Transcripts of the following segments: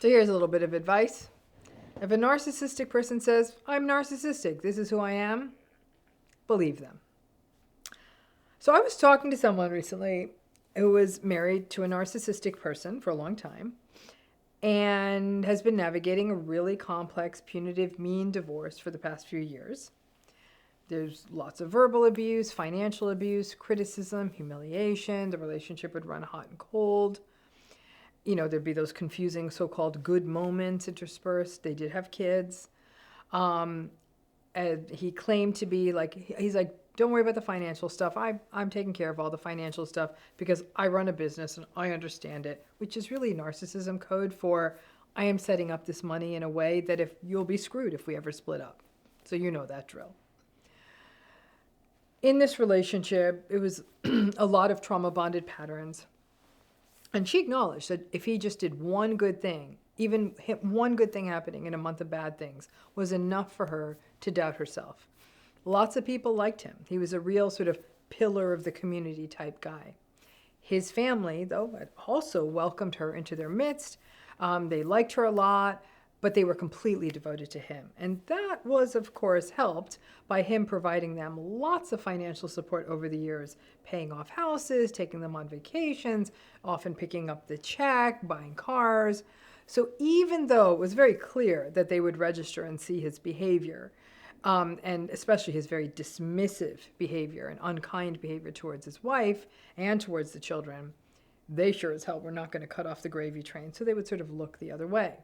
So here's a little bit of advice. If a narcissistic person says, I'm narcissistic, this is who I am, believe them. So I was talking to someone recently who was married to a narcissistic person for a long time and has been navigating a really complex, punitive, mean divorce for the past few years. There's lots of verbal abuse, financial abuse, criticism, humiliation. The relationship would run hot and cold. You know, there'd be those confusing so-called good moments interspersed. They did have kids. And he claimed to be like, he's like, don't worry about the financial stuff. I'm taking care of all the financial stuff because I run a business and I understand it, which is really narcissism code for I am setting up this money in a way that if you'll be screwed if we ever split up. So you know that drill. In this relationship, it was a lot of trauma-bonded patterns. And she acknowledged that if he just did one good thing, even one good thing happening in a month of bad things, was enough for her to doubt herself. Lots of people liked him. He was a real sort of pillar of the community type guy. His family, though, had also welcomed her into their midst. They liked her a lot, but they were completely devoted to him. And that was, of course, helped by him providing them lots of financial support over the years, paying off houses, taking them on vacations, often picking up the check, buying cars. So even though it was very clear that they would register and see his behavior, and especially his very dismissive behavior and unkind behavior towards his wife and towards the children, they sure as hell were not going to cut off the gravy train, so they would sort of look the other way.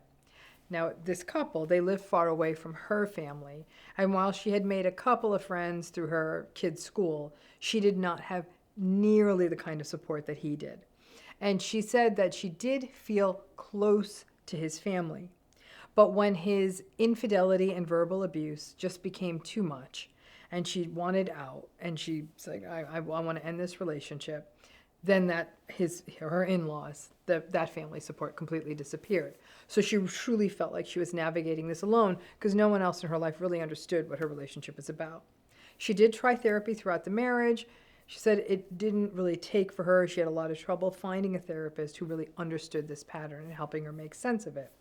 Now, this couple, they lived far away from her family, and while she had made a couple of friends through her kids' school, she did not have nearly the kind of support that he did. And she said that she did feel close to his family. But when his infidelity and verbal abuse just became too much, and she wanted out, and she's like, I want to end this relationship, then her in-laws, that family support completely disappeared. So she truly felt like she was navigating this alone because no one else in her life really understood what her relationship is about. She did try therapy throughout the marriage. She said it didn't really take for her. She had a lot of trouble finding a therapist who really understood this pattern and helping her make sense of it.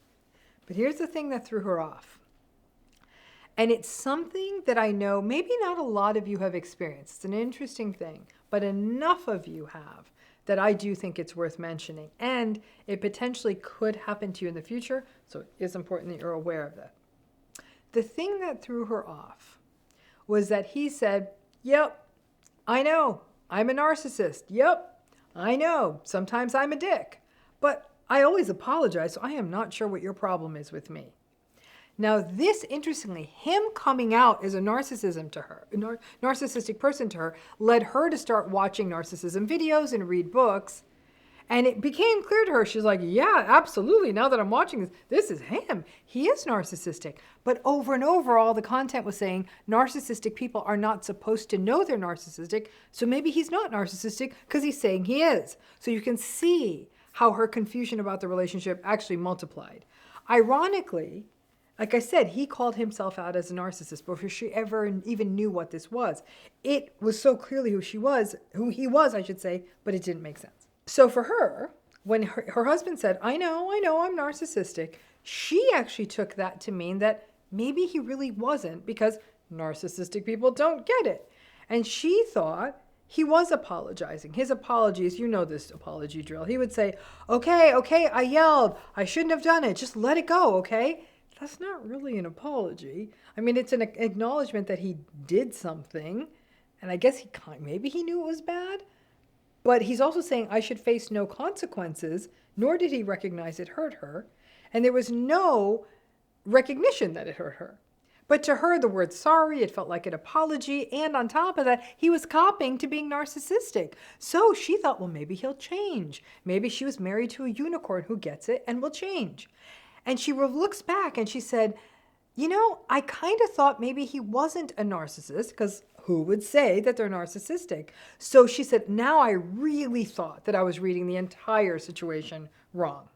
But here's the thing that threw her off. And it's something that I know maybe not a lot of you have experienced. It's an interesting thing, but enough of you have that I do think it's worth mentioning. And it potentially could happen to you in the future, so it is important that you're aware of that. The thing that threw her off was that he said, yep, I know, I'm a narcissist. Yep, I know, sometimes I'm a dick. But I always apologize, so I am not sure what your problem is with me. Now this, interestingly, him coming out as a narcissistic person to her, led her to start watching narcissism videos and read books. And it became clear to her, she's like, yeah, absolutely, now that I'm watching this is him. He is narcissistic. But over and over, all the content was saying narcissistic people are not supposed to know they're narcissistic, so maybe he's not narcissistic because he's saying he is. So you can see how her confusion about the relationship actually multiplied. Ironically, like I said, he called himself out as a narcissist before she ever even knew what this was. It was so clearly who he was, I should say, but it didn't make sense. So for her, when her husband said, I know, I'm narcissistic, she actually took that to mean that maybe he really wasn't because narcissistic people don't get it. And she thought he was apologizing. His apologies, you know this apology drill. He would say, okay, I yelled. I shouldn't have done it. Just let it go, okay? That's not really an apology. I mean, it's an acknowledgement that he did something. And I guess maybe he knew it was bad. But he's also saying, I should face no consequences, nor did he recognize it hurt her. And there was no recognition that it hurt her. But to her, the word sorry, it felt like an apology. And on top of that, he was copying to being narcissistic. So she thought, well, maybe he'll change. Maybe she was married to a unicorn who gets it and will change. And she looks back and she said, you know, I kind of thought maybe he wasn't a narcissist because who would say that they're narcissistic? So she said, now I really thought that I was reading the entire situation wrong.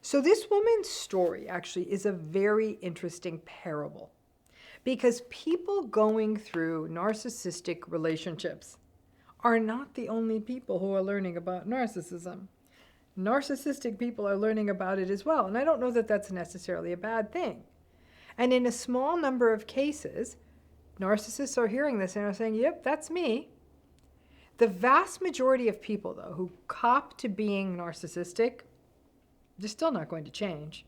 So this woman's story actually is a very interesting parable because people going through narcissistic relationships are not the only people who are learning about narcissism. narcissistic people are learning about it as well. And I don't know that that's necessarily a bad thing. And in a small number of cases, narcissists are hearing this and are saying, yep, that's me. The vast majority of people, though, who cop to being narcissistic, they're still not going to change.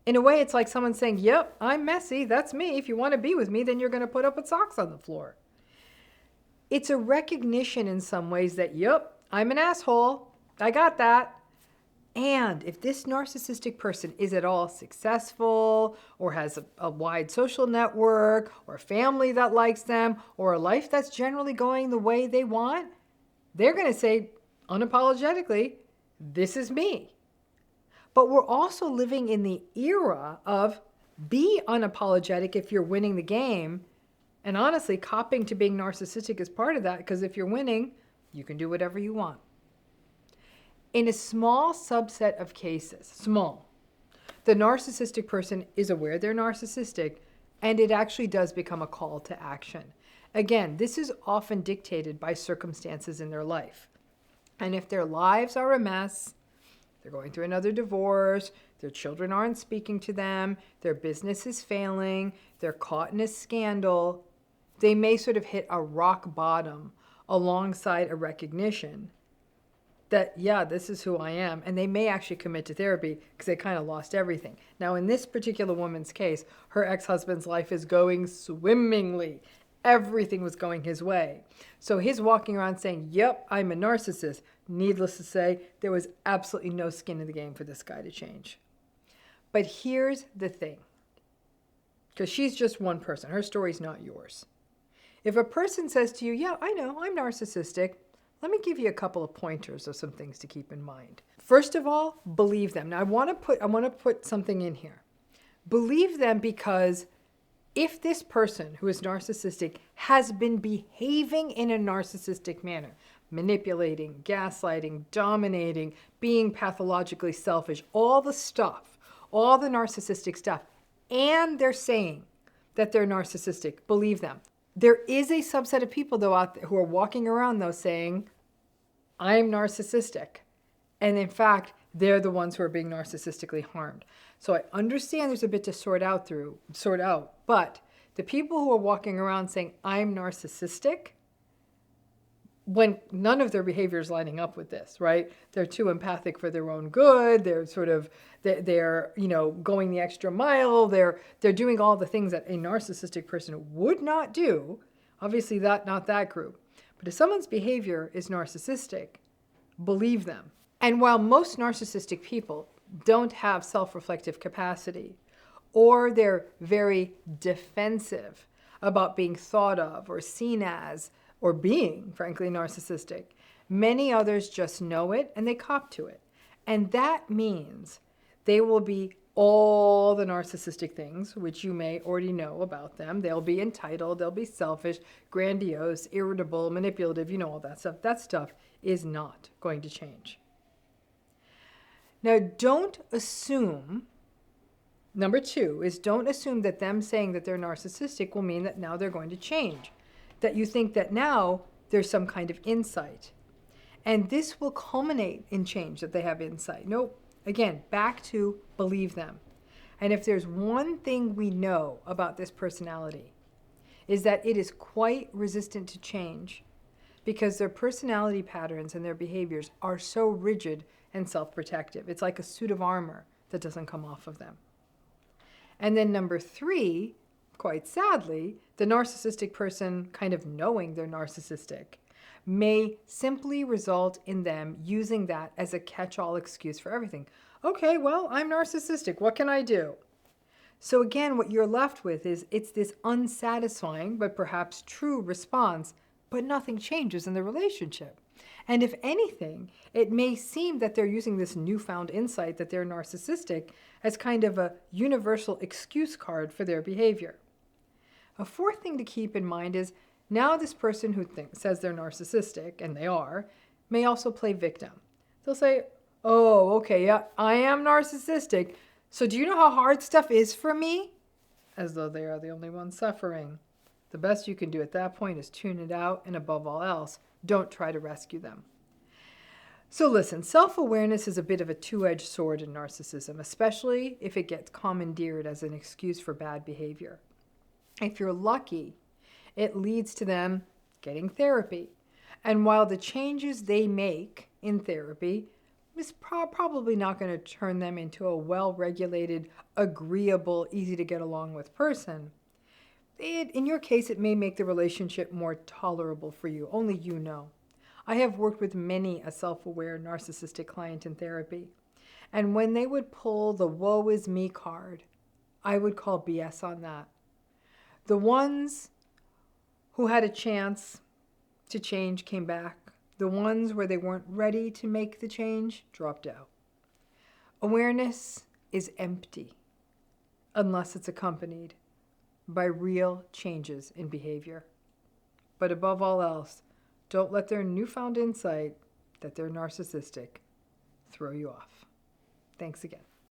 In a way, it's like someone saying, yep, I'm messy, that's me. If you want to be with me, then you're going to put up with socks on the floor. It's a recognition in some ways that, yep, I'm an asshole, I got that. And if this narcissistic person is at all successful or has a wide social network or a family that likes them or a life that's generally going the way they want, they're going to say unapologetically, this is me. But we're also living in the era of be unapologetic if you're winning the game. And honestly, copping to being narcissistic is part of that, because if you're winning, you can do whatever you want. In a small subset of cases, small, the narcissistic person is aware they're narcissistic, and it actually does become a call to action. Again, this is often dictated by circumstances in their life. And if their lives are a mess, they're going through another divorce, their children aren't speaking to them, their business is failing, they're caught in a scandal, they may sort of hit a rock bottom alongside a recognition that, yeah, this is who I am. And they may actually commit to therapy because they kind of lost everything. Now, in this particular woman's case, her ex-husband's life is going swimmingly. Everything was going his way. So his walking around saying, yep, I'm a narcissist. Needless to say, there was absolutely no skin in the game for this guy to change. But here's the thing, because she's just one person. Her story's not yours. If a person says to you, yeah, I know, I'm narcissistic, let me give you a couple of pointers of some things to keep in mind. First of all, believe them. Now, I want to put something in here. Believe them, because if this person who is narcissistic has been behaving in a narcissistic manner, manipulating, gaslighting, dominating, being pathologically selfish, all the stuff, all the narcissistic stuff, and they're saying that they're narcissistic, believe them. There is a subset of people, though, out there who are walking around, though, saying, I'm narcissistic. And in fact, they're the ones who are being narcissistically harmed. So I understand there's a bit to sort out, but the people who are walking around saying, I'm narcissistic, when none of their behavior is lining up with this, right? They're too empathic for their own good. They're they're going the extra mile. They're doing all the things that a narcissistic person would not do. Obviously, not that group. But if someone's behavior is narcissistic, believe them. And while most narcissistic people don't have self-reflective capacity, or they're very defensive about being thought of or seen as or being, frankly, narcissistic, many others just know it and they cop to it. And that means they will be all the narcissistic things, which you may already know about them. They'll be entitled, they'll be selfish, grandiose, irritable, manipulative, all that stuff. That stuff is not going to change. Now, don't assume, number 2 is don't assume that them saying that they're narcissistic will mean that now they're going to change. That you think that now there's some kind of insight. And this will culminate in change, that they have insight. Nope. Again, back to believe them. And if there's one thing we know about this personality, is that it is quite resistant to change, because their personality patterns and their behaviors are so rigid and self-protective. It's like a suit of armor that doesn't come off of them. And then number 3, quite sadly, the narcissistic person kind of knowing they're narcissistic may simply result in them using that as a catch-all excuse for everything. Okay, well, I'm narcissistic. What can I do? So again, what you're left with is it's this unsatisfying but perhaps true response, but nothing changes in the relationship. And if anything, it may seem that they're using this newfound insight that they're narcissistic as kind of a universal excuse card for their behavior. A fourth thing to keep in mind is now this person who says they're narcissistic, and they are, may also play victim. They'll say, oh, okay, yeah, I am narcissistic. So do you know how hard stuff is for me? As though they are the only ones suffering. The best you can do at that point is tune it out, and above all else, don't try to rescue them. So listen, self-awareness is a bit of a two-edged sword in narcissism, especially if it gets commandeered as an excuse for bad behavior. If you're lucky, it leads to them getting therapy. And while the changes they make in therapy is probably not going to turn them into a well-regulated, agreeable, easy to get along with person, in your case, it may make the relationship more tolerable for you. Only you know. I have worked with many a self-aware narcissistic client in therapy. And when they would pull the woe is me card, I would call BS on that. The ones who had a chance to change came back. The ones where they weren't ready to make the change dropped out. Awareness is empty unless it's accompanied by real changes in behavior. But above all else, don't let their newfound insight that they're narcissistic throw you off. Thanks again.